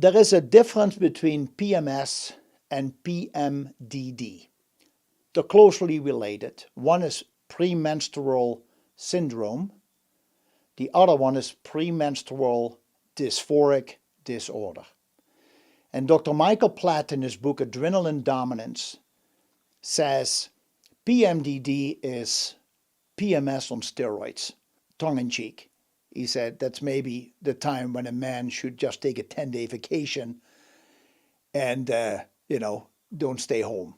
There is a difference between PMS and PMDD. They're closely related. One is premenstrual syndrome. The other one is premenstrual dysphoric disorder. And Dr. Michael Platt, in his book Adrenaline Dominance, says PMDD is PMS on steroids, tongue-in-cheek. He said that's maybe the time when a man should just take a 10-day vacation and, don't stay home.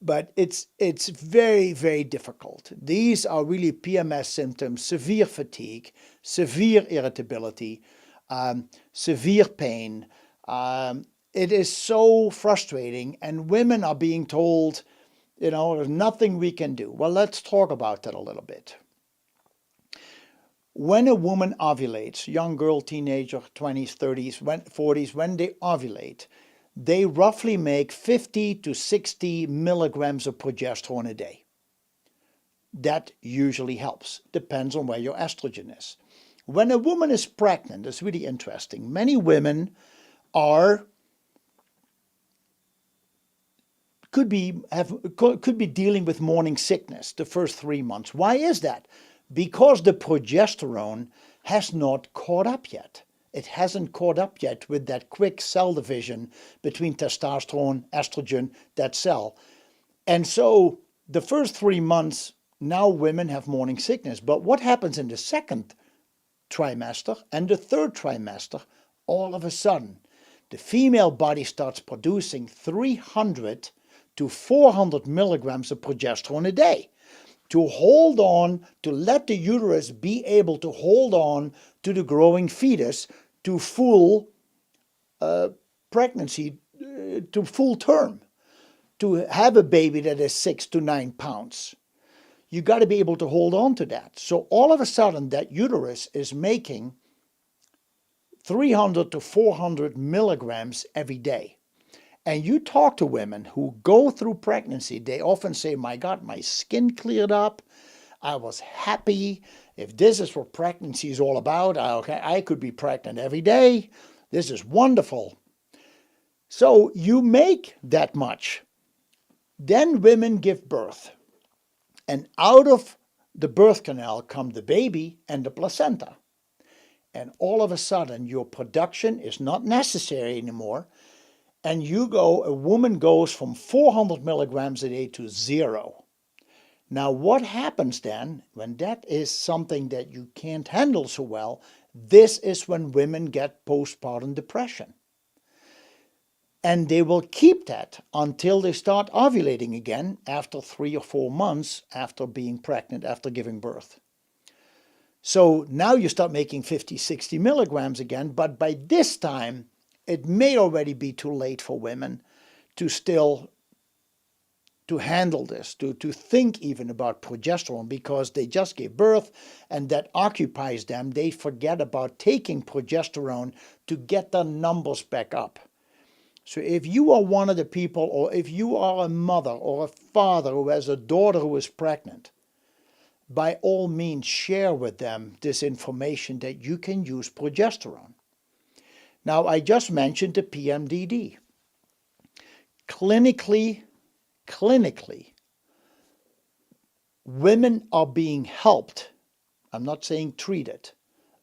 But it's very, very difficult. These are really PMS symptoms: severe fatigue, severe irritability, severe pain. It is so frustrating, and women are being told, there's nothing we can do. Well, let's talk about that a little bit. When a woman ovulates, young girl, teenager, 20s, 30s, 40s, when they ovulate, they roughly make 50 to 60 milligrams of progesterone a day. That usually helps. Depends on where your estrogen is. When a woman is pregnant, it's really interesting. Many women could be dealing with morning sickness the first 3 months. Why is that? Because the progesterone has not caught up yet. It hasn't caught up yet with that quick cell division between testosterone, estrogen, that cell. And so the first 3 months, now women have morning sickness. But what happens in the second trimester and the third trimester? All of a sudden, the female body starts producing 300 to 400 milligrams of progesterone a day to hold on, to let the uterus be able to hold on to the growing fetus to full pregnancy, to full term, to have a baby that is 6 to 9 pounds. You got to be able to hold on to that. So all of a sudden, that uterus is making 300 to 400 milligrams every day. And you talk to women who go through pregnancy, they often say, my God, my skin cleared up. I was happy. If this is what pregnancy is all about, I could be pregnant every day. This is wonderful. So you make that much. Then women give birth. And out of the birth canal come the baby and the placenta. And all of a sudden, your production is not necessary anymore. And a woman goes from 400 milligrams a day to 0. Now, what happens then when that is something that you can't handle so well? This is when women get postpartum depression. And they will keep that until they start ovulating again after 3 or 4 months after being pregnant, after giving birth. So now you start making 50, 60 milligrams again, but by this time, it may already be too late for women to handle this, to think even about progesterone, because they just gave birth and that occupies them. They forget about taking progesterone to get their numbers back up. So if you are one of the people, or if you are a mother or a father who has a daughter who is pregnant, by all means share with them this information that you can use progesterone. Now, I just mentioned the PMDD. Clinically, women are being helped, I'm not saying treated,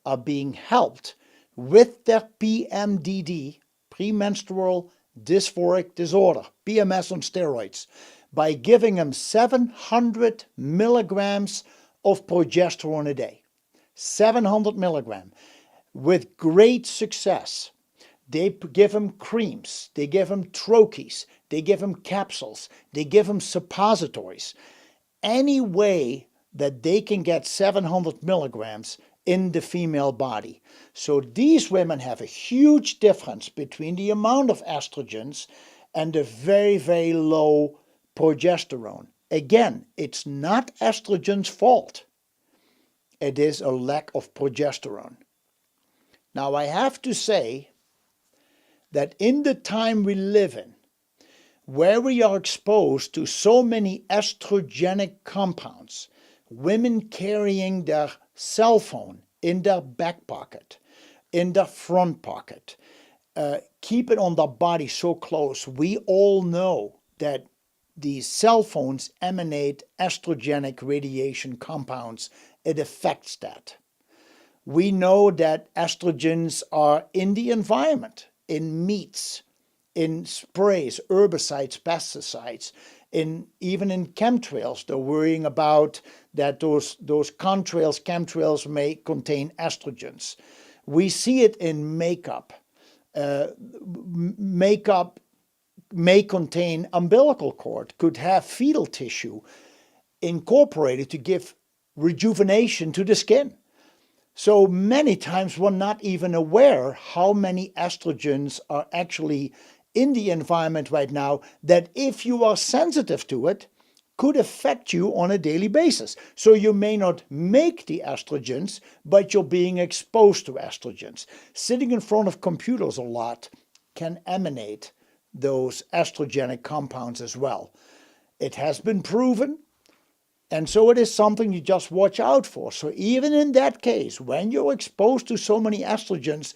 are being helped with their PMDD, premenstrual dysphoric disorder, PMS on steroids, by giving them 700 milligrams of progesterone a day. 700 milligrams with great success. They give them creams, they give them troches, they give them capsules, they give them suppositories. Any way that they can get 700 milligrams in the female body. So these women have a huge difference between the amount of estrogens and the very, very low progesterone. Again, it's not estrogen's fault. It is a lack of progesterone. Now, I have to say that in the time we live in, where we are exposed to so many estrogenic compounds, women carrying their cell phone in their back pocket, in their front pocket, keep it on the body so close. We all know that these cell phones emanate estrogenic radiation compounds. It affects that. We know that estrogens are in the environment, in meats, in sprays, herbicides, pesticides, even in chemtrails. They're worrying about that those chemtrails may contain estrogens. We see it in makeup. Makeup may contain umbilical cord, could have fetal tissue incorporated to give rejuvenation to the skin. So many times we're not even aware how many estrogens are actually in the environment right now that, if you are sensitive to it, could affect you on a daily basis. So you may not make the estrogens, but you're being exposed to estrogens. Sitting in front of computers a lot can emanate those estrogenic compounds as well. It has been proven. And so it is something you just watch out for. So even in that case, when you're exposed to so many estrogens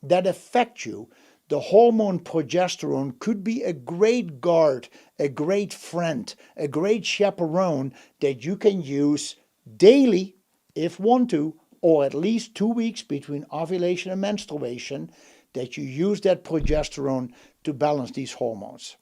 that affect you, the hormone progesterone could be a great guard, a great friend, a great chaperone that you can use daily if want to, or at least 2 weeks between ovulation and menstruation, that you use that progesterone to balance these hormones.